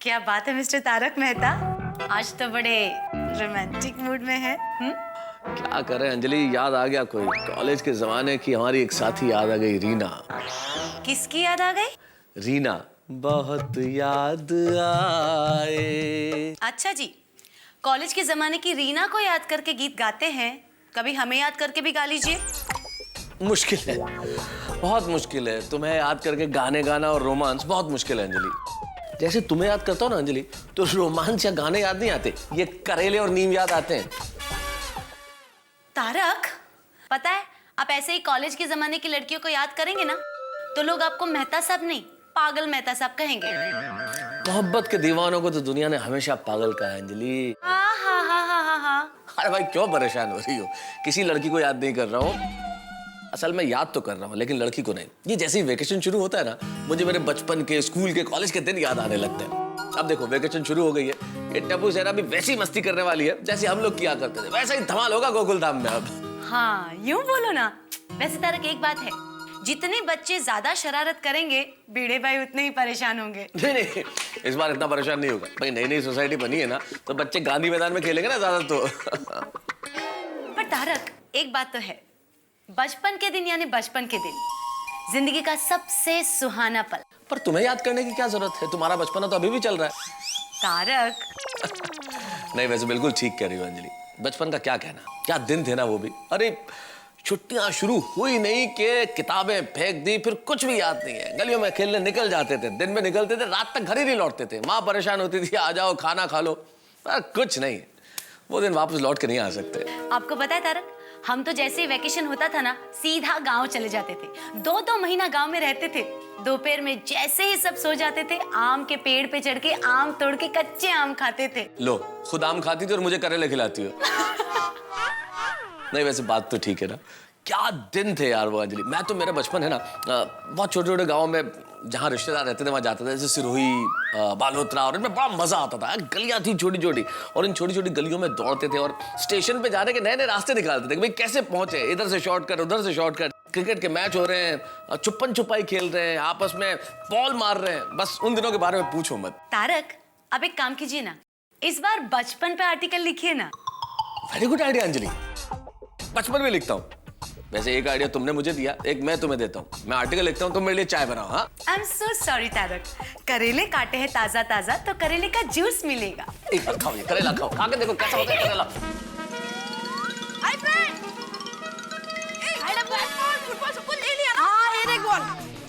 क्या बात है मिस्टर तारक मेहता, आज तो बड़े रोमांटिक मूड में है। क्या करें अंजलि, याद आ गया कोई कॉलेज के जमाने की हमारी एक साथी याद आ गई, रीना। किसकी याद आ गई? रीना, बहुत याद आए। अच्छा जी, कॉलेज के जमाने की रीना को याद करके गीत गाते हैं, कभी हमें याद करके भी गा लीजिए। मुश्किल है, बहुत मुश्किल है। तुम्हें याद करके गाने गाना और रोमांस बहुत मुश्किल है अंजलि। जैसे तुम्हें याद करता हूँ ना अंजलि, तो रोमांस या गाने याद नहीं आते, ये करेले और नीम याद आते हैं। तारक, पता है आप ऐसे ही कॉलेज के जमाने की लड़कियों को याद करेंगे ना, तो लोग आपको मेहता साहब नहीं, पागल मेहता साहब कहेंगे। मोहब्बत के दीवानों को तो दुनिया ने हमेशा पागल कहा है अंजलि। हाँ हाँ हाँ हाँ हाँ हाँ। अरे भाई क्यों परेशान हो रही हो? किसी लड़की को याद नहीं कर रहा हूँ, असल में याद तो कर रहा हूँ लेकिन लड़की को नहीं। ये जैसे ही वेकेशन शुरू होता है ना, मुझे मेरे बचपन के, स्कूल के, कॉलेज के दिन याद आने लगते हैं। अब देखो वेकेशन शुरू हो गई है, ये टप्पू सेना भी वैसी मस्ती करने वाली है जैसे हम लोग किया करते थे, वैसा ही धमाल होगा गोकुलधाम में अब। हाँ यूं बोलो ना। वैसे तारक एक बात है, जितने बच्चे ज्यादा शरारत करेंगे बीड़े भाई उतने ही परेशान होंगे। नहीं नहीं, इस बार इतना परेशान नहीं होगा भाई, नई नई सोसाइटी बनी है ना, तो बच्चे गांधी मैदान में खेलेंगे ना ज्यादा तो। पर तारक एक बात तो है, बचपन के दिन यानी बचपन के दिन जिंदगी का सबसे सुहाना पल। पर तुम्हें याद करने की क्या जरूरत है, तुम्हारा बचपना तो अभी भी चल रहा है। तारक नहीं वैसे बिल्कुल ठीक कह रही हो अंजलि, बचपन का क्या कहना, क्या दिन थे ना वो भी। अरे छुट्टियां शुरू हुई नहीं कि किताबें फेंक दी, फिर कुछ भी याद नहीं है, गलियों में खेलने निकल जाते थे, दिन में निकलते थे, रात तक घर ही नहीं लौटते थे, माँ परेशान होती थी आ जाओ खाना खा लो, पर कुछ नहीं, वो दिन वापस लौट के नहीं आ सकते। आपको पता है तारक, हम तो जैसे ही वेकेशन होता था ना, सीधा गांव चले जाते थे, 2-2 महीना गांव में रहते थे। दोपहर में जैसे ही सब सो जाते थे, आम के पेड़ पे चढ़ के आम तोड़ के कच्चे आम खाते थे। लो खुद आम खाती थी और मुझे करेले खिलाती हो। नहीं वैसे बात तो ठीक है ना, क्या दिन थे यार वो अंजलि। मैं तो मेरा बचपन है ना बहुत छोटे छोटे गाँव में जहाँ रिश्तेदार रहते थे वहाँ जाता था, जैसे सिरोही, बालोतरा, और इनमें बड़ा मजा आता था। गलियाँ थी छोटी छोटी, और इन छोटी छोटी गलियों में दौड़ते थे और स्टेशन पे जाने के नए नए रास्ते निकालते थे कि भाई कैसे पहुंचे, इधर से शॉर्टकट उधर से शॉर्टकट। क्रिकेट के मैच हो रहे हैं, छुपन छुपाई खेल रहे हैं, आपस में बॉल मार रहे हैं, बस उन दिनों के बारे में पूछो मत। तारक अब एक काम कीजिए ना, इस बार बचपन पे आर्टिकल लिखिए ना। वेरी गुड आइडिया अंजलि, बचपन में लिखता हूँ। वैसे एक आइडिया तुमने मुझे दिया, एक मैं तुम्हें देता हूँ। मैं आर्टिकल लिखता हूँ, तुम मेरे लिए चाय बनाओ। हाँ I am so sorry Tarak, करेले काटे हैं ताजा ताजा तो करेले का जूस मिलेगा। एक बार खाओ, ये करेला खाओ, खा के देखो कैसा होता है करेला। हाय फ्रेंड, अरे फुटबॉल सबको ले लिया ना? हाँ ये देख बॉल।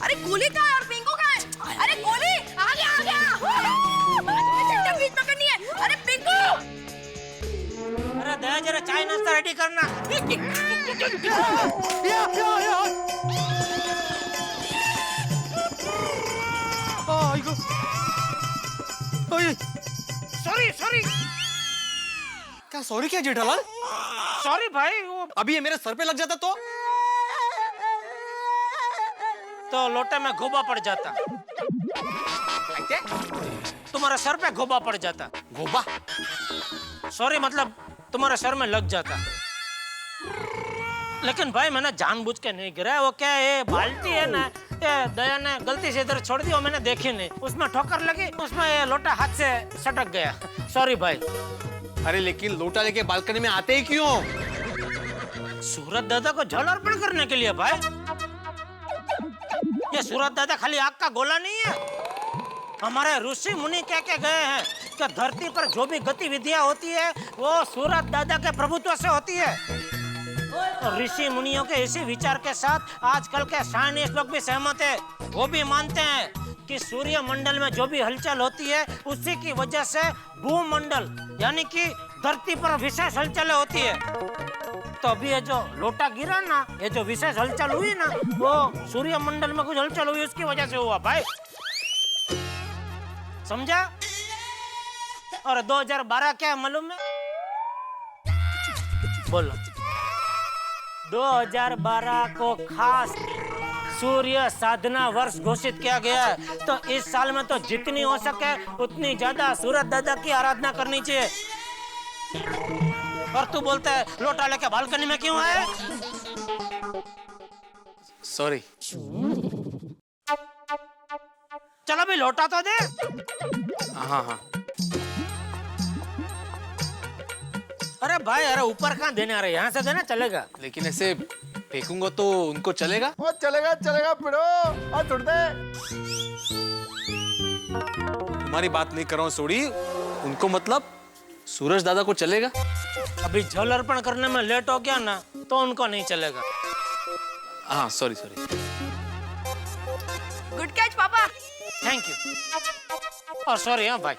अरे गोली कहाँ है और पिंकू कहाँ है? अरे गोली आ गया। चट्टा बीच में करनी है। अरे पिंकू, अरे दया जरा चाय नाश्ता रेडी करना। Sorry sorry. क्या सॉरी क्या जेठालाल? सॉरी भाई, वो अभी ये मेरे सर पे लग जाता तो लोटे में घोबा पड़ जाता, तुम्हारे सर पे घोबा पड़ जाता। गोबा? सॉरी मतलब तुम्हारे सर में लग जाता। लेकिन भाई मैंने जानबूझ के नहीं गिराया, वो क्या है बाल्टी है ना, ये दया ने गलती से इधर छोड़ दी और मैंने देखी नहीं, उसमें ठोकर लगी, उसमें ये लोटा हाथ से सटक गया। सॉरी भाई। अरे लेकिन लोटा लेके बालकनी में आते ही क्यों? सूरत दादा को जल अर्पण करने के लिए भाई। ये सूरत दादा खाली आग का गोला नहीं है, हमारे ऋषि मुनि कह के गए हैं कि धरती पर जो भी गतिविधियां होती है वो सूरत दादा के प्रभुत्व से होती है। और ऋषि मुनियों के इसी विचार के साथ आजकल के साइंटिस्ट लोग भी सहमत है, वो भी मानते हैं कि सूर्य मंडल में जो भी हलचल होती है उसी की वजह से भूमंडल यानी कि धरती पर विशेष हलचलें होती है। तो अभी ये जो लोटा गिरा ना, ये जो विशेष हलचल हुई ना, वो सूर्य मंडल में कुछ हलचल हुई उसकी वजह से हुआ भाई, समझा? और 2012 क्या है मालूम है? बोलो। 2012 को खास सूर्य साधना वर्ष घोषित किया गया है, तो इस साल में तो जितनी हो सके उतनी ज्यादा सूरत दादा की आराधना करनी चाहिए। और तू बोलता है लोटा लेके बालकनी में क्यों है? सॉरी। चलो भी लौटा तो दे। हाँ हाँ। अरे भाई, अरे ऊपर कहाँ देने आ रहे, यहाँ से देना चलेगा। लेकिन ऐसे फेंकूंगा तो उनको चलेगा? वो चलेगा चलेगा पिड़ो, और छोड़ दे। तुम्हारी बात नहीं कर रहा हूँ सोडी, उनको मतलब सूरज दादा को चलेगा? अभी जल अर्पण करने में लेट हो गया ना, तो उनको नहीं चलेगा। हाँ सॉरी सॉरी। गुड कैच पापा। Thank you. और सॉरी हाँ भाई।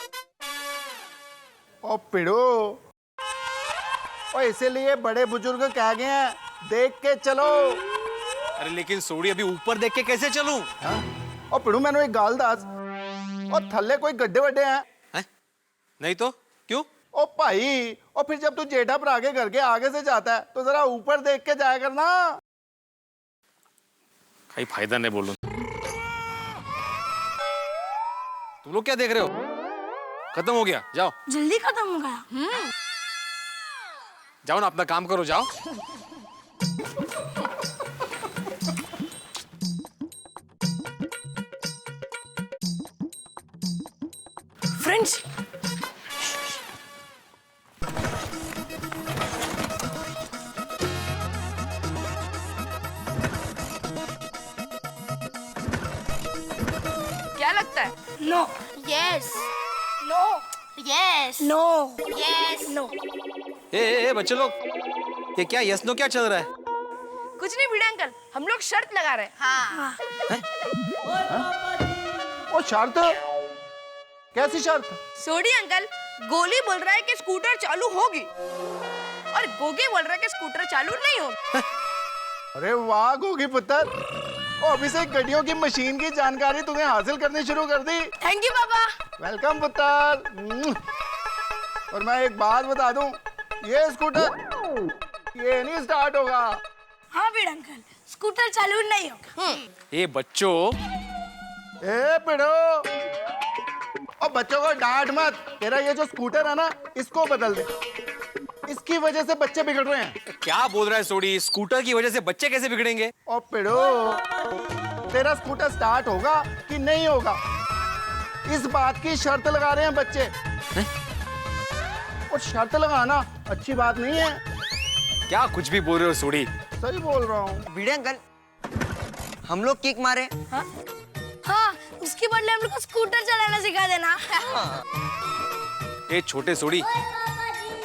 ओ पिड़ो, ओ इसीलिए बड़े बुजुर्ग कह गए हैं, देख के चलो। अरे लेकिन सोडी अभी ऊपर देख के कैसे चलूं? ओ पिड़ो, मैंने एक गाल दास, और थल्ले कोई गड्ढे वड्डे हैं? हैं? नहीं तो क्यों? ओ भाई, और फिर जब तू जेठा पर आगे करके आगे से जाता है तो जरा ऊपर देख के जाया करना। कहीं फायदा नहीं बोलूं। तुम लोग क्या देख रहे हो? खत्म हो गया, जाओ जल्दी खत्म हो गया। जाओ ना, अपना काम करो, जाओ। फ्रेंड्स, क्या लगता है? No. Yes. No. Yes. No. Yes. No. ए बच्चे लोग, ये क्या यस नो क्या चल रहा है? कुछ नहीं भिड़े अंकल, हम लोग शर्त लगा रहे हैं। हाँ. ओ शर्त? कैसी शर्त? सोडी अंकल, गोली बोल रहा है कि स्कूटर चालू होगी, और गोगे बोल रहा है कि स्कूटर चालू नहीं होगी। अरे वाह गोगी पुत्र, ओ अभी से गड्डियों की मशीन की जानकारी तूने हासिल करनी शुरू कर दी। थैंक यू पापा। वेलकम पुत्र। और मैं एक बात बता दूं, ये स्कूटर ये नहीं स्टार्ट होगा। हाँ भिड़े अंकल, स्कूटर चालू नहीं होगा। ए बच्चों, ए पिड़ो, और बच्चों को डांट मत। तेरा ये जो स्कूटर है ना, इसको बदल दे, इसकी वजह से बच्चे बिगड़ रहे हैं। क्या बोल रहा है सोडी? स्कूटर की वजह से बच्चे कैसे बिगड़ेंगे? और पिड़ो, तेरा स्कूटर स्टार्ट होगा कि नहीं होगा, इस बात की शर्त लगा रहे हैं बच्चे। और शर्त लगाना अच्छी बात नहीं है। क्या कुछ भी बोल रहे हो सोडी? सही बोल रहा हूँ। भिड़े अंकल, हम लोग किक मारे। हाँ, उसके बदले हम लोग को स्कूटर चलाना सिखा देना। ए छोटे सोडी,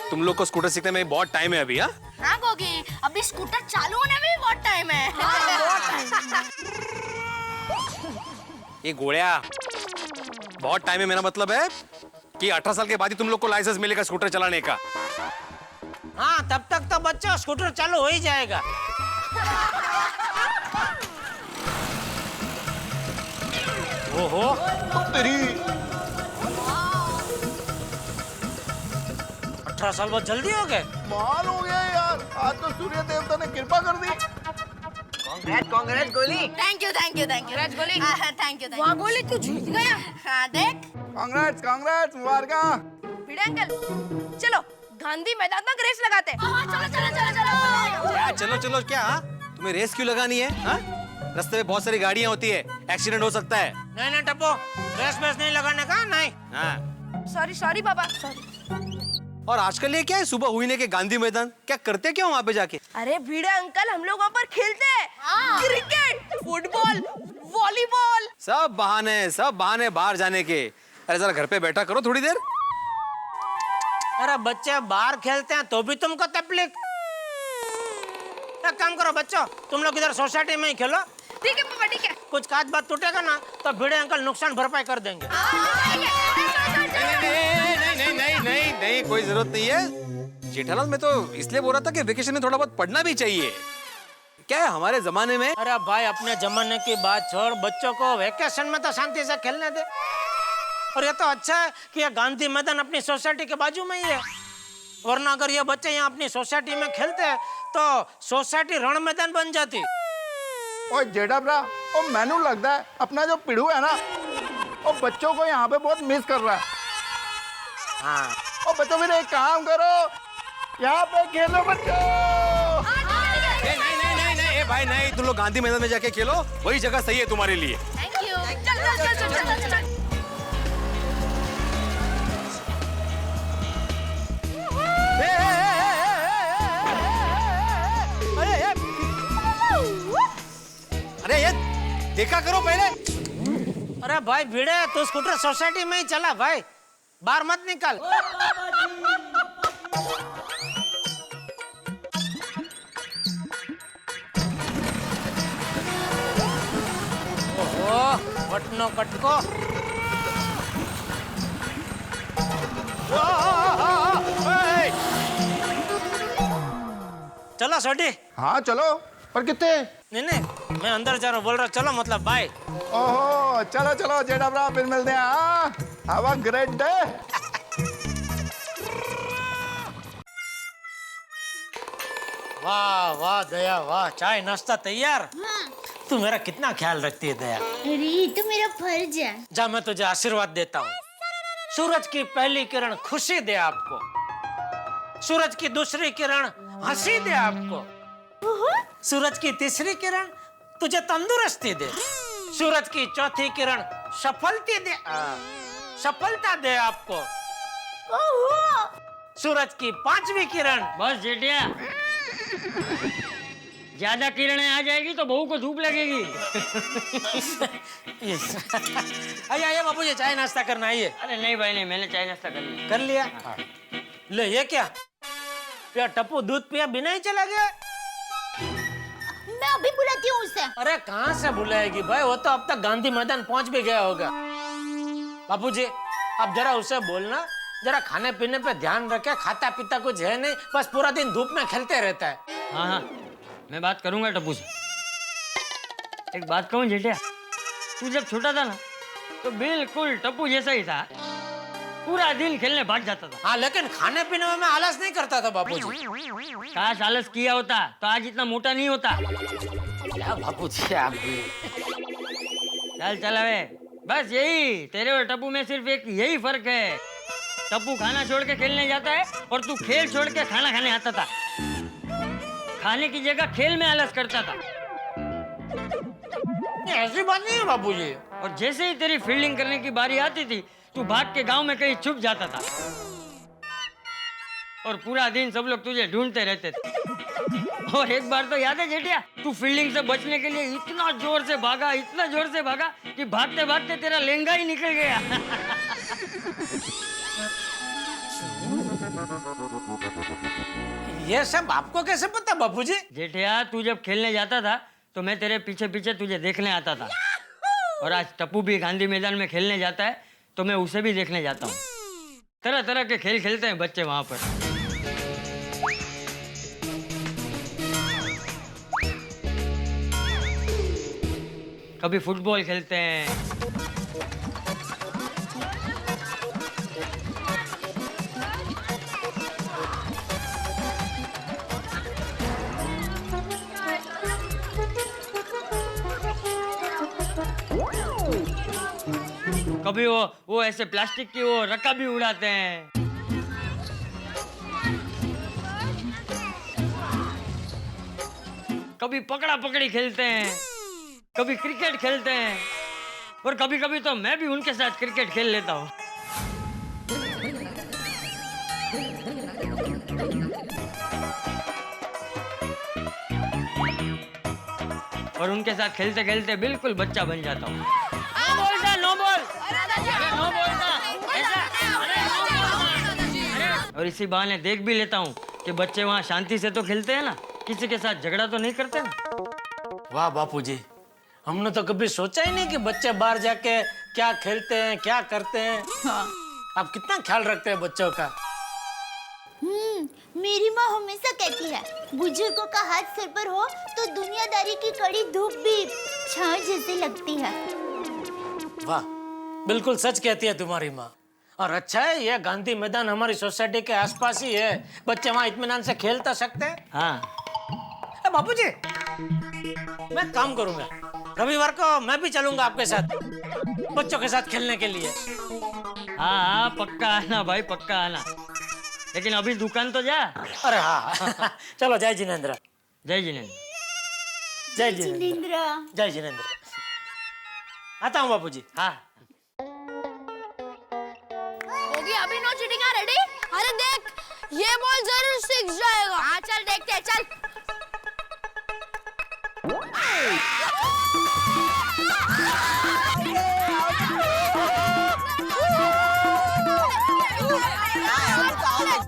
तुम लोग को स्कूटर सीखने में बहुत टाइम है अभी। हाँ हाँ गोगी, अभी स्कूटर चालू होने में भी बहुत टाइम है। ये गोड़िया, बहुत टाइम है, मेरा मतलब है कि 18 साल के बाद ही तुम लोग को लाइसेंस मिलेगा स्कूटर चलाने का। हाँ, तब तक तो बच्चा स्कूटर चालू हो ही जाएगा। ओहो, तेरी 18 साल बाद जल्दी हो गए। माल हो गया यार, आज तो सूर्य देवता ने कृपा कर दी। कांग्रेस गोली। Thank you thank you thank you Raj गोली। Thank you. वहाँ गोली तू जीत गया। हाँ देख, कांग्रेट्स कांग्रेट्स, मुबारक। भिड़े अंकल, चलो गांधी मैदान तक रेस लगाते हैं। चलो चलो चलो चलो। क्या चलो चलो क्या? हाँ? तुम्हें रेस क्यों लगानी है? हाँ? रास्ते में बहुत सारी गाड़ियां होती है, एक्सीडेंट हो सकता है। नहीं नहीं टप्पो, रेस वेस नहीं लगाने का। नहीं। हाँ। सॉरी सॉरी पापा, सॉरी। और आजकल ये क्या है, सुबह हुई ने के गांधी मैदान, क्या करते क्या वहाँ पे जाके? अरे भिड़े अंकल, हम लोग वहाँ पर खेलते हैं। Cricket, football, volleyball. सब बहाने बाहर जाने के। अरे जरा घर पे बैठा करो थोड़ी देर। अरे बच्चे बाहर खेलते हैं तो भी तुमको तकलीफ। एक काम करो बच्चों, तुम लोग इधर सोसाइटी में ही खेलो। ठीक है पापा, ठीक है। कुछ काच बात टूटेगा ना तो भिड़े अंकल नुकसान भरपाई कर देंगे। नहीं, कोई जरूरत नहीं है जेठालाल। मैं तो इसलिए बोल रहा था कि वेकेशन में थोड़ा बहुत पढ़ना भी चाहिए। क्या है हमारे जमाने में। अरे भाई, अपने जमाने की बात छोड़, बच्चों को वेकेशन में तो शांति से खेलने दे। और ये तो अच्छा है कि ये गांधी मैदान अपनी सोसाइटी के बाजू में ही है, वरना अगर ये बच्चे यहाँ अपनी सोसाइटी में खेलते हैं तो सोसाइटी रण मैदान बन जाती। और जेठा भरा, और मैनू लगता है अपना जो पिड़ू है ना, और बच्चों को यहाँ पे बहुत मिस कर रहा है। हाँ, और बच्चों फिर एक काम करो, यहाँ पे खेलो बच्चों। नहीं भाई नहीं, तुम लोग गांधी मैदान में जाके खेलो, वही जगह सही है तुम्हारे लिए। Thank you. चल चल चल चल चल चल। अरे ये देखा करो पहले। अरे भाई भिड़े, तू स्कूटर सोसाइटी में ही चला भाई, बाहर मत निकल। ओहो, वटनो कटको। चलो सोडी। हाँ चलो, पर कितने? नहीं मैं अंदर जा रहा हूँ, बोल रहा चलो मतलब बाय। ओहो चलो चलो जेठा भरा, फिर मिलते हैं। Have a great day. वाह वाह दया वाह, चाय नाश्ता तैयार। तू मेरा कितना ख्याल रखती है दया। अरे ये तो मेरा फर्ज है। जा मैं तुझे आशीर्वाद देता हूँ। सूरज की पहली किरण खुशी दे आपको, सूरज की दूसरी किरण हंसी दे आपको, सूरज की तीसरी किरण तुझे तंदुरुस्ती दे, सूरज की चौथी किरण सफलता दे आपको, सूरज की पांचवी किरण। बस जेठिया, ज्यादा किरणें आ जाएगी तो बहू को धूप लगेगी। आइए आइए बाबू जी, चाय नाश्ता करना आइए। अरे नहीं भाई नहीं, मैंने चाय नाश्ता कर लिया। ले ये क्या, यार टप्पू दूध पिया बिना ही चला गया। मैं अभी बुलाती हूँ उसे। अरे कहाँ से बुलाएगी भाई, वो तो अब तक गांधी मैदान पहुंच भी गया होगा। बापूजी अब जरा उसे बोलना, जरा खाने पीने पे ध्यान रखे, खाता पीता कुछ है नहीं, बस पूरा दिन धूप में खेलते रहता है। हाँ हाँ, मैं बात करूंगा टप्पू से। एक बात कहूँ जेठिया, तू जब छोटा था ना तो बिल्कुल टप्पू जैसा ही था, पूरा दिन खेलने भाग जाता था। हाँ लेकिन खाने पीने में मैं आलस नहीं करता था बापूजी। काश आलस किया होता तो आज इतना मोटा नहीं होता। क्या बापूजी आप भी। चल चल अबे, बस यही तेरे और टप्पू में सिर्फ एक यही फर्क है, टप्पू खाना छोड़ के खेलने जाता है और तू खेल छोड़ के खाना खाने आता था। खाने की जगह खेल में आलस करता था। ऐसी बात नहीं है बापूजी। और जैसे ही तेरी फील्डिंग करने की बारी आती थी तू भाग के गांव में कहीं छुप जाता था और पूरा दिन सब लोग तुझे ढूंढते रहते थे। और एक बार तो याद है जेठिया, तू फील्डिंग से बचने के लिए इतना जोर से भागा, इतना जोर से भागा कि भागते भागते तेरा लहंगा ही निकल गया। ये सब आपको कैसे पता बापूजी? जेठिया तू जब खेलने जाता था तो मैं तेरे पीछे पीछे तुझे देखने आता था, और आज टप्पू भी गांधी मैदान में खेलने जाता है तो मैं उसे भी देखने जाता हूँ। तरह तरह के खेल खेलते हैं बच्चे वहां पर। कभी फुटबॉल खेलते हैं, कभी वो ऐसे प्लास्टिक की वो रक्का भी उड़ाते हैं। कभी पकड़ा पकड़ी खेलते हैं, कभी क्रिकेट खेलते हैं, और कभी कभी तो मैं भी उनके साथ क्रिकेट खेल लेता हूँ। और उनके साथ खेलते खेलते बिल्कुल बच्चा बन जाता हूँ। नो बॉल, अरे नो बॉल ऐसा, अरे नो बॉल। और इसी बहाने देख भी लेता हूँ कि बच्चे वहाँ शांति से तो खेलते हैं ना, किसी के साथ झगड़ा तो नहीं करते ना। वाह बापूजी, हमने तो कभी सोचा ही नहीं कि बच्चे बाहर जाके क्या खेलते हैं, क्या करते हैं। हाँ। आप कितना ख्याल रखते हैं बच्चों का। मेरी माँ हमेशा कहती है, बुजुर्गों का हाथ सर पर हो तो दुनियादारी की कड़ी धूप भी छांव जैसी लगती है। वाह, बिल्कुल सच कहती है तुम्हारी माँ। और अच्छा है ये गांधी मैदान हमारी सोसाइटी के आसपास ही है, बच्चे वहाँ इत्मीनान से खेल तो सकते हैं। हाँ बापूजी, मैं काम करूंगा, रविवार को मैं भी चलूंगा आपके साथ बच्चों के साथ खेलने के लिए। हाँ पक्का आना भाई, पक्का आना, लेकिन अभी दुकान तो जा। अरे हाँ चलो, जय जिनेंद्र। जय जिनेंद्र। जय जिनेंद्र। जय जिनेंद्र। आता हूँ बापूजी। हाँ होगी अभी नो चीटिंग रेडी। अरे देख ये बॉल जरूर सिक्स जाएगा। हाँ चल देखते हैं, चल।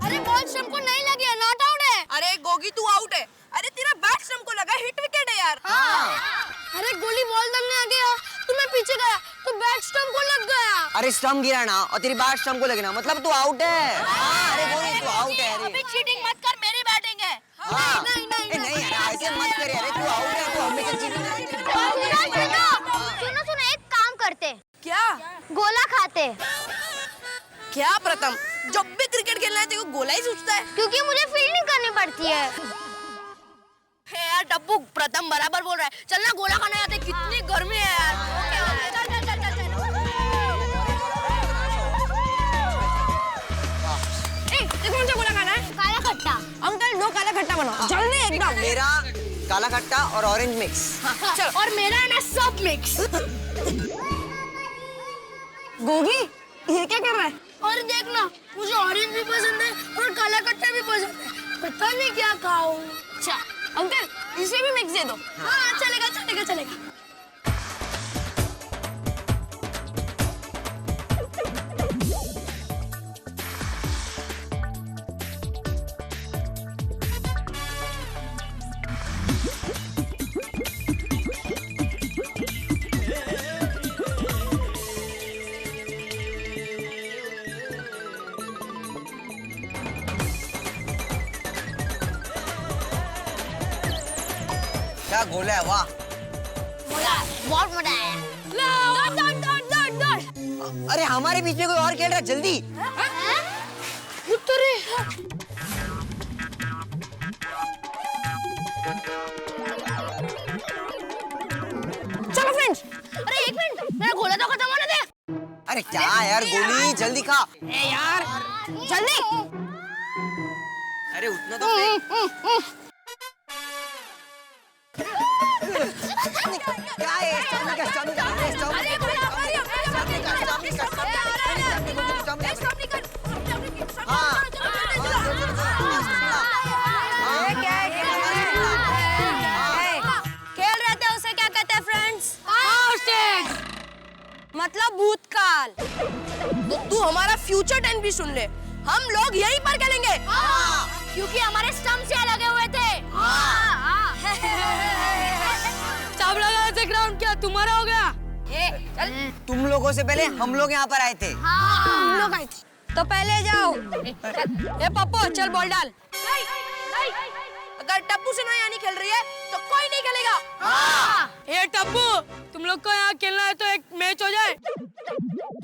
अरे बॉल स्टंप को नहीं लगी है, नॉट आउट है। अरे गोगी तू आउट है। अरे तेरा बैट स्टंप को लगा, हिट विकेट है यार। अरे गोली बॉल डालने आ गया तो मैं पीछे गया तो बैट स्टंप को लग गया। अरे स्टंप गिरा ना और तेरी बैट स्टंप को लगे ना, मतलब तू आउट है। अरे गोली तू आउट है। अरे अभी चीटिंग मत कर, मेरी बैटिंग है। नहीं यार ऐसे मत कर यार, तू आउट है, तू हमेशा चीटिंग करती है। सुनो एक काम करते, क्या गोला खाते, क्या प्रथम, जब भी क्रिकेट खेलना है तेरे को गोला ही सूझता है। क्योंकि मुझे फील्डिंग करनी पड़ती है। यार डब्बू, प्रथम बराबर बोल रहा है। चलना गोला खाने जाते, कितनी गर्मी है यार। चल चल चल चल चल। कौन सा गोला खाना है? काला खट्टा। अंकल 2 काला खट्टा बनाओ जल्दी एकदम। मेरा काला खट्टा और ऑरेंज मिक्स। चल, और मेरा है ना सब मिक्स। गोगी ये क्या कर रहा है? और देखना, मुझे ऑरेंज भी पसंद है और काला खट्टा भी पसंद है, पता नहीं क्या खाऊं। अच्छा अंकल इसे भी मिक्स दे दो। हाँ चलेगा चलेगा चलेगा। क्या गोला है, वाह। बहुत मजा आया। अरे हमारे बीच में कोई और खेल रहा है, जल्दी। चलो फ्रेंड्स। अरे एक मिनट, मेरा गोला तो खत्म होने दे। अरे क्या यार, गोली जल्दी खा। ए यार जल्दी। अरे उतना तो फेंक। क्या है स्टंप का स्टंप का अरे स्टंप अरे गोला हमारी खेल रहे थे, उसे क्या कहते हैं फ्रेंड्स? मतलब भूतकाल। तो तू हमारा फ्यूचर टेंस भी सुन ले, हम लोग यहीं पर खेलेंगे। क्योंकि हमारे स्टंप से लगे हुए थे। सब लगा थे ग्राउंड, क्या तुम्हारा हो गया? चल। तुम लोगों से पहले हम लोग यहाँ पर आए थे। हम लोग आए थे तो पहले जाओ। ए पप्पू चल बॉल डाल। अगर टप्पू से नहीं खेल रही है तो कोई नहीं खेलेगा। ये टप्पू, तुम लोग को यहाँ खेलना है तो एक मैच हो जाए।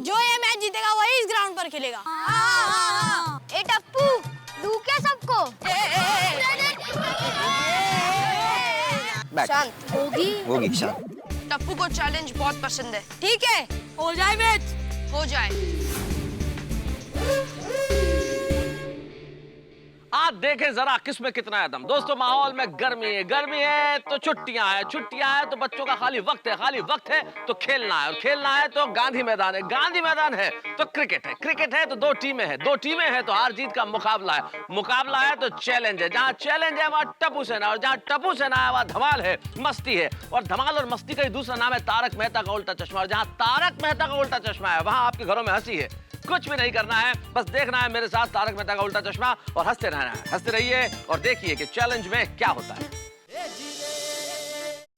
जो ये मैच जीतेगा वही इस ग्राउंड पर खेलेगा। ए टप्पू, दू क्या सबको? शांत होगी शांत। टप्पू को चैलेंज बहुत पसंद है। ठीक है हो जाए मैच। हो जाए। आप देखें जरा किसमें कितना है दम। दोस्तों माहौल में गर्मी है तो छुट्टियां हैं तो बच्चों का खाली वक्त है तो खेलना है, और खेलना है तो गांधी मैदान है तो क्रिकेट है तो 2 टीमें हैं तो हार जीत का मुकाबला है तो चैलेंज है। जहां चैलेंज है वहां टप्पू सेना, और जहां टप्पू सेना है वहां धमाल है, मस्ती है। और धमाल और मस्ती का ही दूसरा नाम है तारक मेहता का उल्टा चश्मा। और जहां तारक मेहता का उल्टा चश्मा है वहां आपके घरों में हंसी है। कुछ भी नहीं करना है, बस देखना है मेरे साथ तारक मेहता का उल्टा चश्मा और हंसते रहना है। हंसते रहिए और देखिए कि चैलेंज में क्या होता है।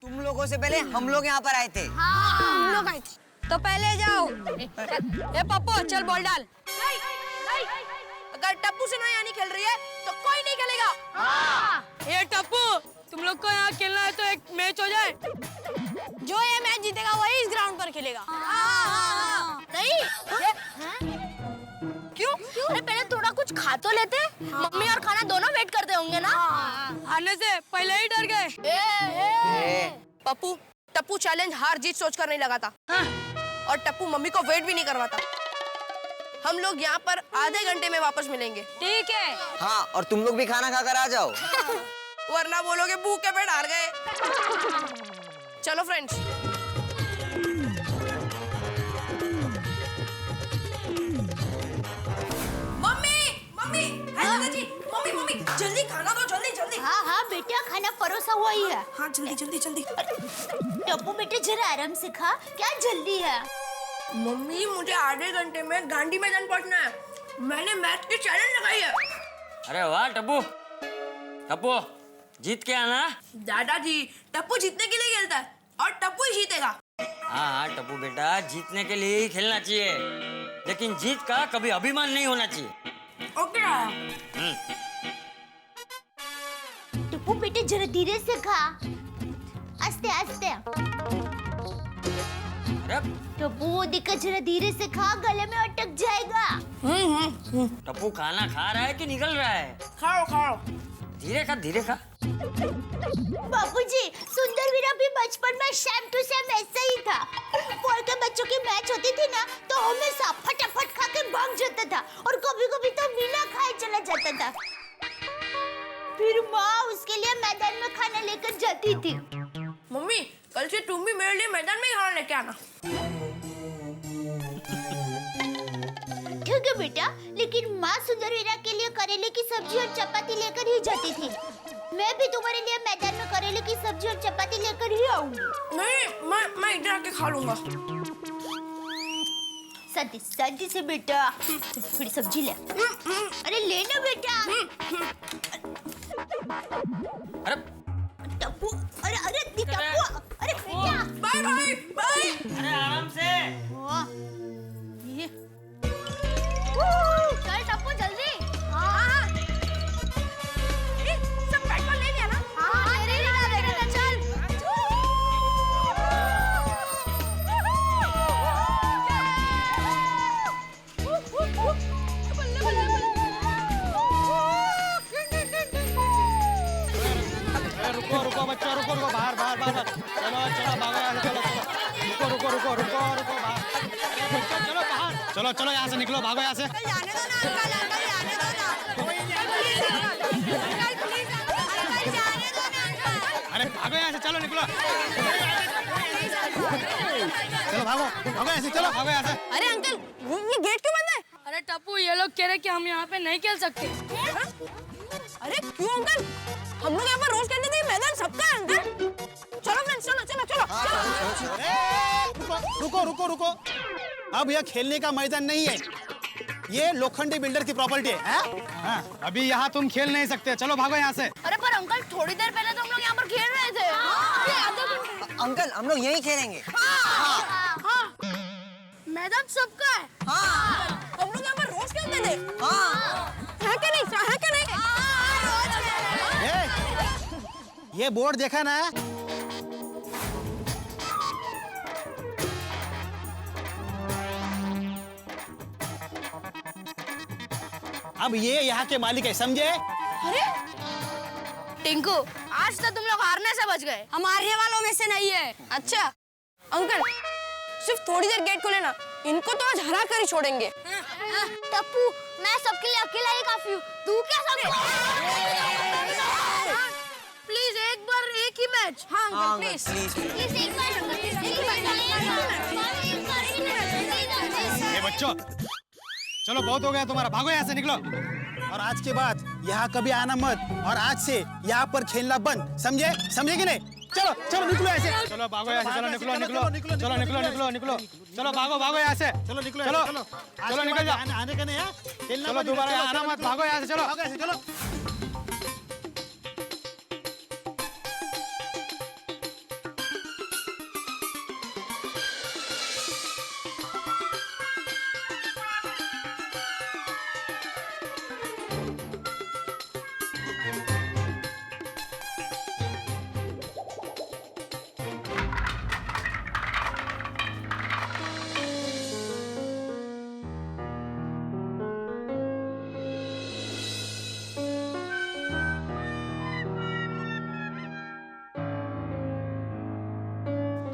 तुम लोगों से पहले हम लोग यहाँ पर आए थे। हम लोग आए थे तो पहले जाओ। ए पप्पू चल बॉल डाल। अगर टप्पू से नहीं खेल रही है तो कोई नहीं खेलेगा। ये टप्पू, तुम लोग को यहाँ खेलना है तो एक मैच हो जाए। जो ये मैच जीतेगा वही इस ग्राउंड पर खेलेगा। नहीं क्यों? अरे पहले थोड़ा कुछ खा तो लेते। मम्मी और खाना दोनों वेट करते होंगे ना। आने से पहले ही डर गए। पप्पू, टप्पू चैलेंज हार जीत सोचकर नहीं लगा था। और टप्पू मम्मी को वेट भी नहीं करवाता। हम लोग यहाँ पर आधे घंटे में वापस मिलेंगे। ठीक है। हाँ, और तुम लोग भी खाना खाकर आ जाओ। वरना बोलोगे भूखे पेट हार गए। चलो फ्रेंड्स। मम्मी, हाय दादाजी। खाना परोसा हुआ ही है। हाँ जल्दी जल्दी जल्दी। टप्पू बेटे जरा आराम से खा, क्या जल्दी है? मम्मी मुझे आधे घंटे में गांधी मैदान पहुंचना है, मैंने मैथ की चैलेंज लगाई है। अरे वाह टप्पू, टप्पू जीत के आना। दादाजी टप्पू जीतने के लिए खेलता है और टप्पू ही जीतेगा। हाँ टप्पू बेटा, जीतने के लिए ही खेलना चाहिए, लेकिन जीत का कभी अभिमान नहीं होना चाहिए। ओके। टप्पू बेटे जरा धीरे से खा, आस्ते आस्ते। अरे टप्पू वो दिक्कत जरा धीरे से खा, गले में अटक जाएगा। टप्पू खाना खा रहा है कि निकल रहा है? खाओ खाओ। धीरे खा धीरे खा। बापूजी, सुंदर वीरा भी बचपन में सेम टू सेम ऐसा ही था। फॉर के बच्चों की मैच होती थी ना, तो हमेशा फटाफट खा के भाग जाता था और कभी-कभी तो बिना खाए चला जाता था। फिर माँ उसके लिए मैदान में खाना लेकर जाती थी। मम्मी कल से तुम भी मेरे लिए मैदान में खाना लेके आना। ठीक है बेटा, लेकिन माँ सुंदर वीरा के लिए करेले की सब्जी और चपाती लेकर ही जाती थी। मैं भी तुम्हारे लिए मैदान में करेले की सब्जी और चपाती लेकर ही आऊंगी। नहीं, मैं इधर आके खा लूंगा। शांति शांति से बेटा, थोड़ी सब्जी ले। अरे लेना बेटा। अरे टप्पू, अरे अरे टप्पू, अरे बेटा। Bye bye bye. अरे आराम से। ये चल टप्पू जल्दी। हाँ। सब पेट्रोल ले लिया ना? हाँ ले लेना चल। रुको रुको बच्चों, रुको रुको, बाहर बाहर बाहर, चलो चलो भागो यहाँ से, चलो चलो, रुको रुको रुको रुको रुको बाहर, बच्चों चलो बाहर, चलो चलो यहाँ से निकलो, भागो यहाँ से। जाने दो ना अंकल, अंकल जाने दो ना। अंकल प्लीज, अंकल जाने दो ना अंकल। अरे भागो यहाँ से, चलो निकलो, चलो भागो भागो यहाँ से, चलो भागो यहाँ से। अरे अंकल ये गेट क्यों बंद है? अरे टप्पू, ये लोग कह रहे कि हम यहाँ पे नहीं खेल सकते। अरे क्यों अंकल? हम लोग यहाँ पर रोज खेलते थे, मैदान सबका है अंकल। चलो फ्रेंड्स, चलो चलो चलो चलो। रुको रुको रुको, अब यह खेलने का मैदान नहीं है, ये लोखंडी बिल्डर की प्रॉपर्टी है। हाँ, अभी यहाँ तुम खेल नहीं सकते, चलो भागो यहाँ से। अरे पर अंकल थोड़ी देर पहले तो हम लोग यहाँ पर खेल रहे थे। अंकल हम लोग यहीं खेलेंगे। मैदान सबका है। हम लोग यहाँ पर रोज खेलते थे। है क्या नहीं? है क्या नहीं? ये बोर्ड देखा ना, अब ये यहाँ के मालिक है, समझे? अरे टिंकू, आज तो तुम लोग हारने से बच गए, हम हारने वालों में से नहीं है। अच्छा अंकल, सिर्फ थोड़ी देर गेट खोले ना, इनको तो आज हरा कर ही छोड़ेंगे। टप्पू, मैं सबके लिए अकेला ही काफी हूँ, तू क्या प्लीज एक बार एक ही मैच। हाँ अंकल प्लीज। ये बच्चों, चलो बहुत हो गया तुम्हारा, भागो यहाँ से, निकलो। और आज के बाद यहाँ कभी आना मत, और आज से यहाँ पर खेलना बंद, समझे? समझे कि नहीं? चलो चलो निकलो ऐसे, चलो भागो यहाँ से, चलो निकलो निकलो, चलो निकलो निकलो निकलो, चलो भागो भागो यहाँ से, चलो निकलो, चलो चलो चलो निकल जाओ, आने का नहीं है, खेलना चलो मत, दोबारा यहाँ आना मत, भागो यहाँ से, चलो भागो ऐसे, चलो।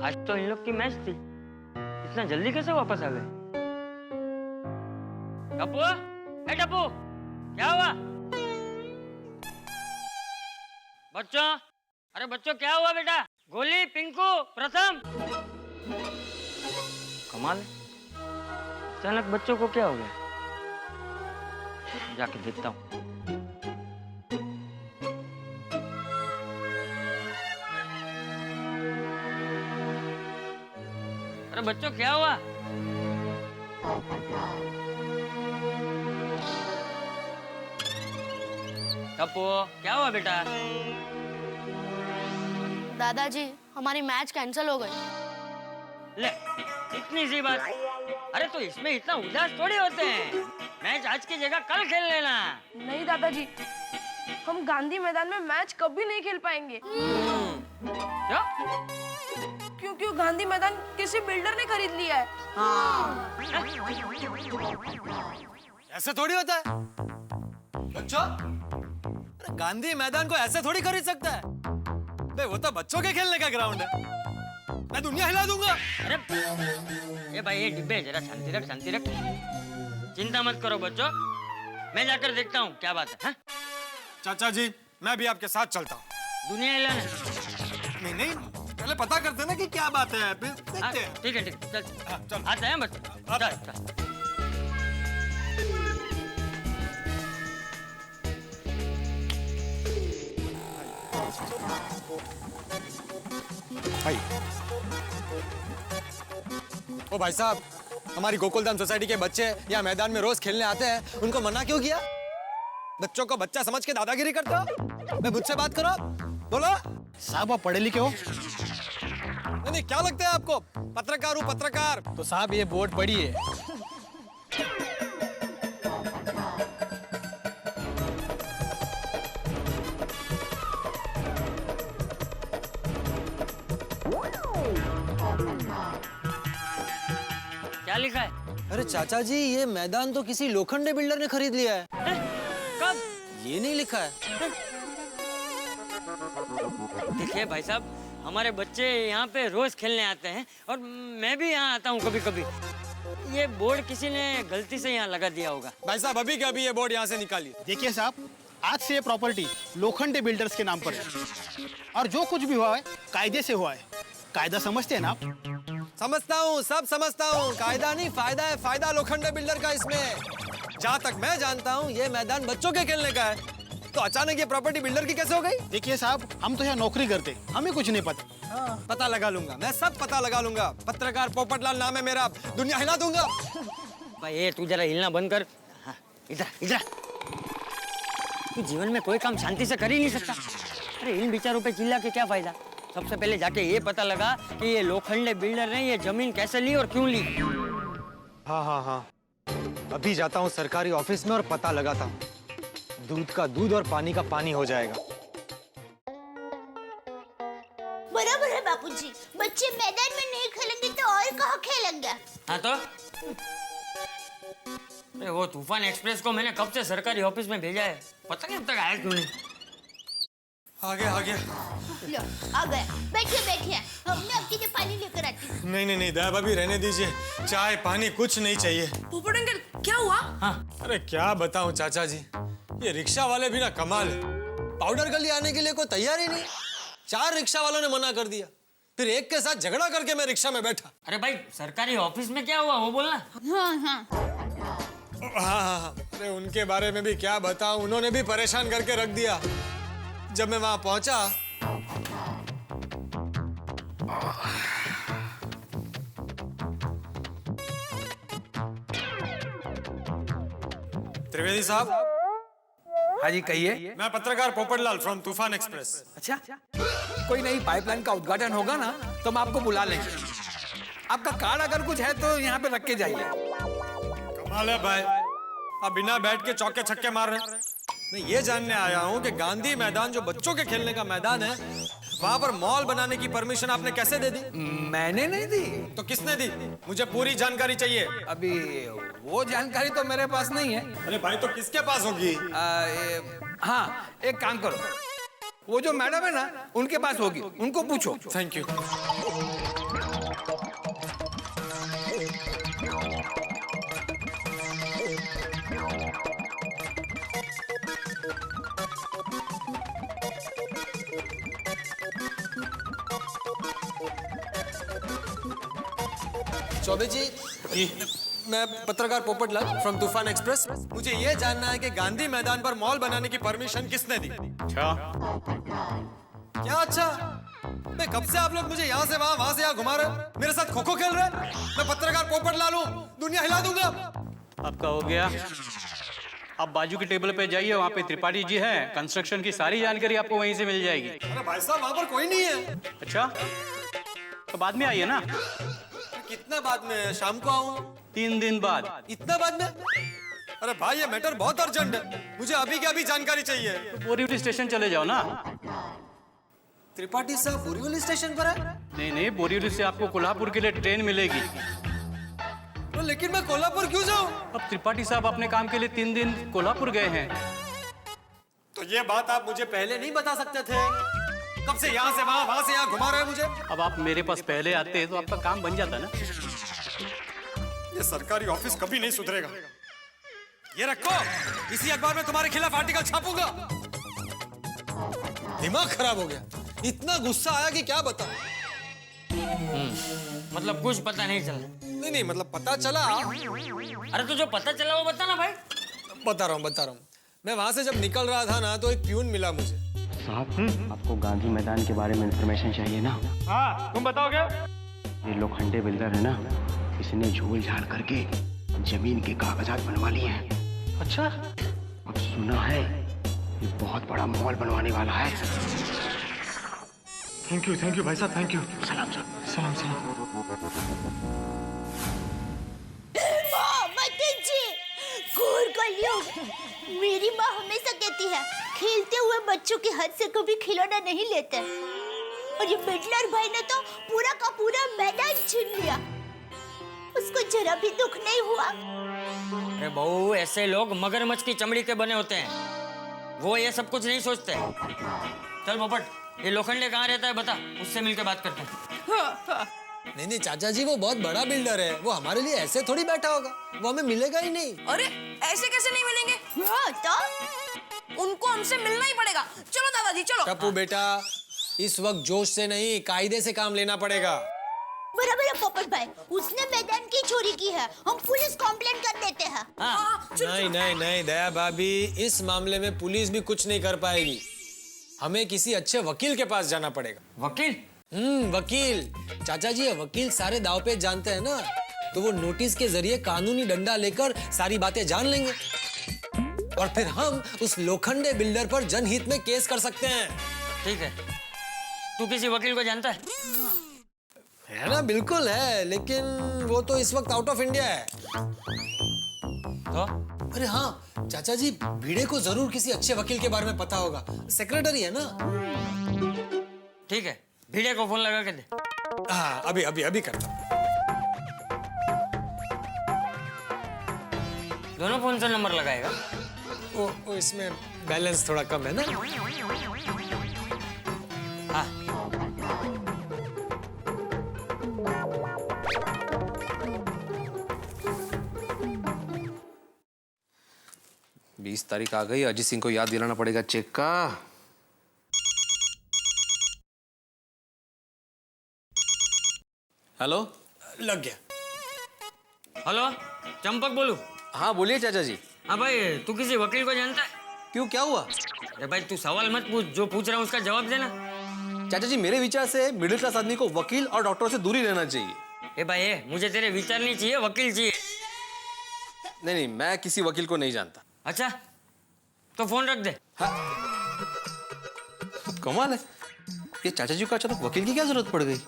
आज तो इन लोग की मैच थी, इतना जल्दी कैसे वापस आ गए? टप्पू, ए टप्पू, क्या हुआ? बच्चों, अरे बच्चों क्या हुआ बेटा? गोली, पिंकू, प्रथम। कमाल है, अचानक बच्चों को क्या हो गया? जाके देखता हूँ। अरे बच्चों क्या हुआ? कपो क्या हुआ बेटा? दादाजी हमारी मैच कैंसिल हो गई। ले इतनी सी बात। अरे तो इसमें इतना उदास थोड़ी होते हैं। मैच आज की जगह कल खेल लेना। नहीं दादाजी, हम गांधी मैदान में मैच कभी नहीं खेल पाएंगे। क्यों? क्योंकि गांधी मैदान किसी बिल्डर ने खरीद लिया है। ऐसे थोड़ी होता है बच्चों। अरे गांधी मैदान को ऐसे थोड़ी खरीद सकता है बे, वो तो बच्चों के खेलने का ग्राउंड है। मैं दुनिया हिला दूंगा। अरे ये भाई ये डिब्बे जरा शांति रख, शांति रख। चिंता मत करो बच्चों, मैं जाकर देखता हूँ क्या बात है। हाँ? चाचा जी मैं भी आपके साथ चलता हूँ। दुनिया हिलाना। नहीं नहीं, पहले पता करते ना कि क्या बात है, फिर देखते हैं। ठीक है ठीक है, चल हाँ, चल। आते हैं बच्चों, चल चल। भाई ओ भाई साहब, हमारी गोकुलधाम सोसाइटी के बच्चे यहाँ मैदान में रोज खेलने आते हैं, उनको मना क्यों किया? बच्चों को बच्चा समझ के दादागिरी करते हो? मैं मुझसे बात करो, बोलो। साहब आप पढ़े लिखे हो? नहीं, क्या लगता है आपको? पत्रकार हूँ, पत्रकार। तो साहब ये बोर्ड पढ़ी है। क्या लिखा है? अरे चाचा जी, ये मैदान तो किसी लोखंडे बिल्डर ने खरीद लिया है। कब? ये नहीं लिखा है। देखिए भाई साहब, हमारे बच्चे यहाँ पे रोज खेलने आते हैं और मैं भी यहाँ आता हूँ कभी कभी। ये बोर्ड किसी ने गलती से यहाँ लगा दिया होगा। भाई साहब अभी के अभी ये बोर्ड यहाँ से निकालिए। देखिए साहब, आज से ये प्रॉपर्टी लोखंडे बिल्डर्स के नाम पर है और जो कुछ भी हुआ है कायदे से हुआ है। कायदा समझते हैं ना आप? समझता हूँ, सब समझता हूँ। कायदा नहीं, फायदा है। फायदा लोखंडे बिल्डर का इसमें। जहाँ तक मैं जानता हूँ ये मैदान बच्चों के खेलने का है, तो अचानक ये प्रॉपर्टी बिल्डर की कैसे हो गई? देखिए साहब, हम तो यहाँ नौकरी करते, हमें कुछ नहीं पता। पता लगा लूंगा, मैं सब पता लगा लूंगा। पत्रकार पोपटलाल नाम है मेरा, दुनिया हिला दूंगा। भाई ये तू जरा हिलना बंद कर। हाँ, इधर इधर। तू जीवन में कोई काम शांति से कर ही नहीं सकता। अरे इन बेचारों पे चिल्ला के क्या फायदा? सबसे पहले जाके ये पता लगा कि ये लोखंडे बिल्डर ने ये जमीन कैसे ली और क्यों ली। हाँ हाँ हाँ, अभी जाता हूँ सरकारी ऑफिस में और पता लगाता हूँ। दूध का दूध और पानी का पानी हो जाएगा। बराबर है बापूजी, बच्चे मैदान में नहीं खेलेंगे तो और कहाँ खेलेंगे? हाँ तो अरे वो तूफान एक्सप्रेस को मैंने कब से सरकारी ऑफिस में भेजा है, पता नहीं अब तक आया क्यों नहीं। आ गया आ गया। लो आ गया, बैठिए बैठिए, हमने आपके लिए पानी लेकर आती हूँ। नहीं नहीं नहीं, दया भाभी रहने दीजिए, चाय पानी कुछ नहीं चाहिए। पोपट अंकल क्या हुआ? हाँ अरे क्या बताऊं चाचा जी, ये रिक्शा वाले भी ना कमाल है। पाउडर गली आने के लिए कोई तैयार ही नहीं। 4 रिक्शा वालों ने मना कर दिया, फिर एक के साथ झगड़ा करके मैं रिक्शा में बैठा। अरे भाई सरकारी ऑफिस में क्या हुआ वो बोलना। हाँ हाँ हाँ हाँ, अरे उनके बारे में भी क्या बताऊं, उन्होंने भी परेशान करके रख दिया। जब मैं वहां पहुंचा त्रिवेदी साहब। हाँ जी कहिए। मैं पत्रकार पोपटलाल फ्रॉम तूफान एक्सप्रेस। अच्छा, कोई नई पाइपलाइन का उद्घाटन होगा ना तो हम आपको बुला लेंगे। आपका कार्ड अगर कुछ है तो यहाँ पे रख के जाइए। कमाल है भाई, अब बिना बैठ के चौके छक्के मार रहे हैं। मैं ये जानने आया हूँ कि गांधी मैदान जो बच्चों के खेलने का मैदान है, वहाँ पर मॉल बनाने की परमिशन आपने कैसे दे दी? मैंने नहीं दी। तो किसने दी? मुझे पूरी जानकारी चाहिए। अभी वो जानकारी तो मेरे पास नहीं है। अरे भाई तो किसके पास होगी? हाँ एक काम करो, वो जो मैडम है ना उनके पास होगी, उनको पूछो। Thank you. चौबे जी, मैं पत्रकार पोपटलाल फ्रॉम तूफान एक्सप्रेस। मुझे ये जानना है कि गांधी मैदान पर मॉल बनाने की परमिशन किसने दी? क्या अच्छा? मैं कब से आप लोग मुझे यहाँ से वहाँ से यहाँ घुमा रहे हो? मेरे साथ खो खो खेल रहे हैं? मैं पत्रकार पोपट लाल हूँ, दुनिया हिला दूंगा। आपका हो गया। आप बाजू के टेबल पे जाइए, वहाँ पे त्रिपाठी जी हैं। कंस्ट्रक्शन की सारी जानकारी आपको वहीं से मिल जाएगी। अरे भाई साहब, वहाँ पर कोई नहीं है। अच्छा, तो बाद में आइए ना। कितना बाद में? शाम को आऊँ? 3 दिन बाद। इतना बाद में? अरे भाई, ये मैटर बहुत अर्जेंट है, मुझे अभी के अभी जानकारी चाहिए। तो बोरीवली स्टेशन चले जाओ ना। त्रिपाठी साहब बोरीवली स्टेशन पर है? नहीं, बोरीवली से आपको कोल्हापुर के लिए ट्रेन मिलेगी। तो लेकिन मैं कोल्हापुर क्यों जाऊं? अब त्रिपाठी साहब अपने काम के लिए 3 दिन कोल्हापुर गए हैं। तो ये बात आप मुझे पहले नहीं बता सकते थे? कब से यहाँ से वहाँ से यहाँ घुमा रहे हैं मुझे? अब आप मेरे पास पहले आते तो आपका काम बन जाता ना। ये सरकारी ऑफिस कभी नहीं सुधरेगा। ये रखो, इसी अखबार में तुम्हारे खिलाफ आर्टिकल छापूंगा। दिमाग खराब हो गया, इतना गुस्सा आया कि क्या बता। मतलब कुछ पता नहीं चला? नहीं, मतलब पता चला। अरे तो जो पता चला वो बता ना भाई। बता रहा हूँ। मैं वहां से जब निकल रहा था ना, तो एक प्यून मिला मुझे। साहब, आपको गांधी मैदान के बारे में इंफॉर्मेशन चाहिए ना? हाँ, तुम बताओगे? ये लोखंडे बिल्डर है ना, इसने झोल झाड़ करके जमीन के कागजात बनवा लिए हैं। अच्छा, अब सुना है ये बहुत बड़ा मॉल बनवाने वाला है। थैंक यू भाई साहब, थैंक यू। सलाम। मेरी माँ हमेशा कहती है, खेलते हुए बच्चों के हाथ से कभी खिलौना नहीं लेते। और ये बिल्डर भाई ने तो पूरा का पूरा मैदान छीन लिया। उसको जरा भी दुख नहीं हुआ। अरे बहू, ऐसे लोग मगरमच्छ की चमड़ी के बने होते हैं, वो ये सब कुछ नहीं सोचते। चल पोपट, ये लोखंडे कहाँ रहता है बता, उससे मिलकर बात करते हैं। नहीं चाचा जी, वो बहुत बड़ा बिल्डर है, वो हमारे लिए ऐसे थोड़ी बैठा होगा, वो हमें मिलेगा ही नहीं। अरे ऐसे कैसे नहीं मिलेंगे? हाँ, तो उनको हमसे मिलना ही पड़ेगा। चलो दादाजी चलो। टप्पू बेटा, इस वक्त जोश से नहीं, कायदे से काम लेना पड़ेगा। बराबर है पोपट भाई, उसने मैदान की चोरी की है, हम पुलिस कंप्लेंट कर देते हैं। नहीं दया भाभी, इस मामले में पुलिस भी कुछ नहीं कर पाएगी। हमें किसी अच्छे वकील के पास जाना पड़ेगा। वकील? वकील। चाचा जी, वकील सारे दाव पेच जानते हैं ना, तो वो नोटिस के जरिए कानूनी डंडा लेकर सारी बातें जान लेंगे और फिर हम उस लोखंडे बिल्डर पर जनहित में केस कर सकते हैं। ठीक है, तू किसी वकील को जानता है? है ना, बिल्कुल है, लेकिन वो तो इस वक्त आउट ऑफ इंडिया है। तो? अरे हाँ चाचा जी, भिड़े को जरूर किसी अच्छे वकील के बारे में पता होगा, सेक्रेटरी है ना। ठीक है, भिड़े को फोन लगा के दे। हाँ, अभी करता हूँ। दोनों फोन से नंबर लगाएगा? वो इसमें बैलेंस थोड़ा कम है ना। हाँ। बीस तारीख आ गई, अजीत सिंह को याद दिलाना पड़ेगा चेक का। हेलो, लग गया। हेलो, चंपक बोलू। हाँ बोलिए चाचा जी। हाँ भाई, तू किसी वकील को जानता है? क्यों, क्या हुआ? अरे भाई, तू सवाल मत पूछ, जो पूछ रहा हूँ उसका जवाब देना। चाचा जी, मेरे विचार से मिडिल क्लास आदमी को वकील और डॉक्टर से दूरी रहना चाहिए। ए भाई, मुझे तेरे विचार नहीं चाहिए, वकील चाहिए। नहीं, मैं किसी वकील को नहीं जानता। अच्छा, तो फोन रख दे। हाँ। कमाल है, ये चाचा जी को अचानक वकील की क्या जरूरत पड़ गई?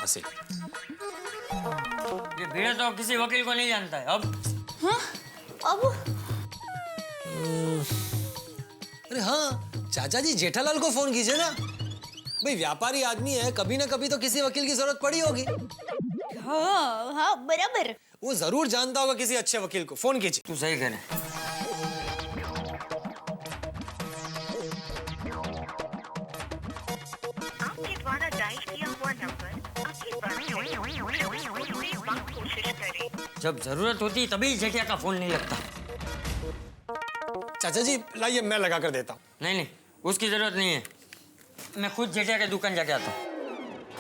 ऐसे ये भिड़ा तो किसी वकील को नहीं जानता है। अब हाँ? अब अरे हाँ चाचा जी, जेठालाल को फोन कीजिए ना। भाई व्यापारी आदमी है, कभी ना कभी तो किसी वकील की जरूरत पड़ी होगी। हाँ बराबर। वो जरूर जानता होगा किसी अच्छे वकील को, फोन कीजिए। तू सही कह रहा है। आपके द्वारा डायल किया हुआ नंबर आपके पास कोशिश करें। जब जरूरत होती तभी जेठिया का फोन नहीं लगता। चाचा जी लाइए, मैं लगा कर देता हूँ। नहीं, उसकी जरूरत नहीं है, मैं खुद जेठिया के दुकान जाके आता हूँ।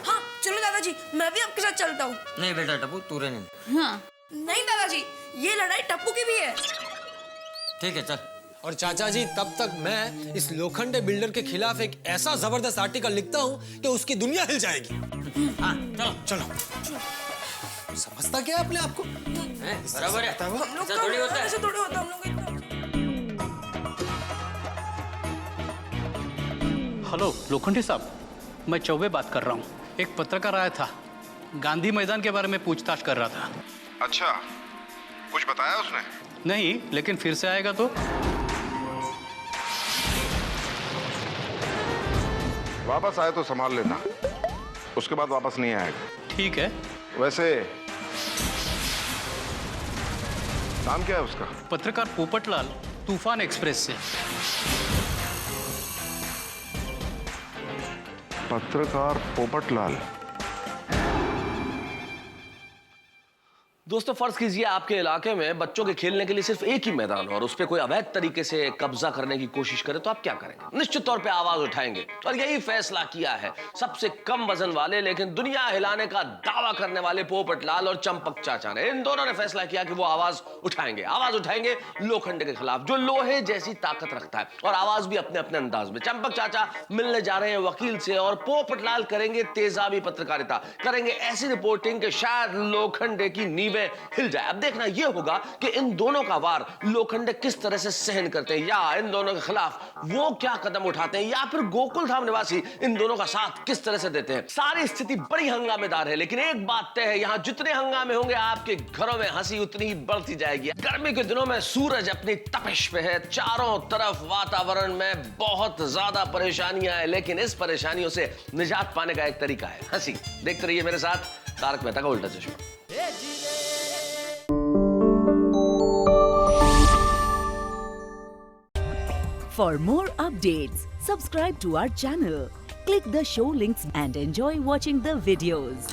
हाँ चलो दादाजी, मैं भी आपके साथ चलता हूँ। नहीं बेटा टप्पू, तू रहने दे। हाँ। नहीं दादाजी, ये लड़ाई टप्पू की भी है। ठीक है चल। और चाचा जी तब तक मैं इस लोखंडे बिल्डर के खिलाफ एक ऐसा जबरदस्त आर्टिकल लिखता हूँ कि उसकी दुनिया हिल जाएगी। हाँ, चलो चलो। समझता क्या है अपने आप को? बराबर है, ऐसा थोड़ी होता है। ऐसा थोड़ी होता है हम लोग इतना। हेलो लोखंडे साहब, मैं चौबे बात कर रहा हूँ। एक पत्रकार आया था, गांधी मैदान के बारे में पूछताछ कर रहा था। अच्छा, कुछ बताया उसने? नहीं, लेकिन फिर से आएगा तो वापस आए तो संभाल लेना, उसके बाद वापस नहीं आएगा। ठीक है। वैसे नाम क्या है उसका? पत्रकार पोपटलाल, तूफान एक्सप्रेस से। पत्रकार पोपटलाल। दोस्तों फर्ज कीजिए आपके इलाके में बच्चों के खेलने के लिए सिर्फ एक ही मैदान हो और उस पर कोई अवैध तरीके से कब्जा करने की कोशिश करे तो आप क्या करेंगे? निश्चित तौर पे आवाज उठाएंगे। और यही फैसला किया है सबसे कम वजन वाले लेकिन दुनिया हिलाने का दावा करने वाले पोपटलाल और चंपक चाचा ने। इन दोनों ने फैसला किया कि वो आवाज उठाएंगे लोखंडे के खिलाफ जो लोहे जैसी ताकत रखता है और आवाज भी अपने अपने अंदाज में। चंपक चाचा मिलने जा रहे हैं वकील से और पोपटलाल करेंगे तेजाबी पत्रकारिता, करेंगे ऐसी रिपोर्टिंग कि शायद लोखंडे की नींवें हिल जाए। अब देखना यह होगा कि इन दोनों का वार लोखंडे किस तरह से सहन करते हैं या इन दोनों के खिलाफ वो क्या कदम उठाते हैं या फिर गोकुल धाम निवासी इन दोनों का साथ किस तरह से देते हैं। सारी स्थिति बड़ी हंगामेदार है लेकिन एक बात तय है, यहां जितने हंगामे होंगे आपके घरों में हंसी उतनी ही बढ़ती जाएगी। गर्मी के दिनों में सूरज अपनी तपिश पे है, चारों तरफ वातावरण में बहुत ज्यादा परेशानियां हैं लेकिन इस परेशानियों से निजात पाने का एक तरीका है, हंसी। देखते रहिए मेरे साथ तारक मेहता का उल्टा चश्मा। For more updates, subscribe to our channel, click the show links and enjoy watching the videos.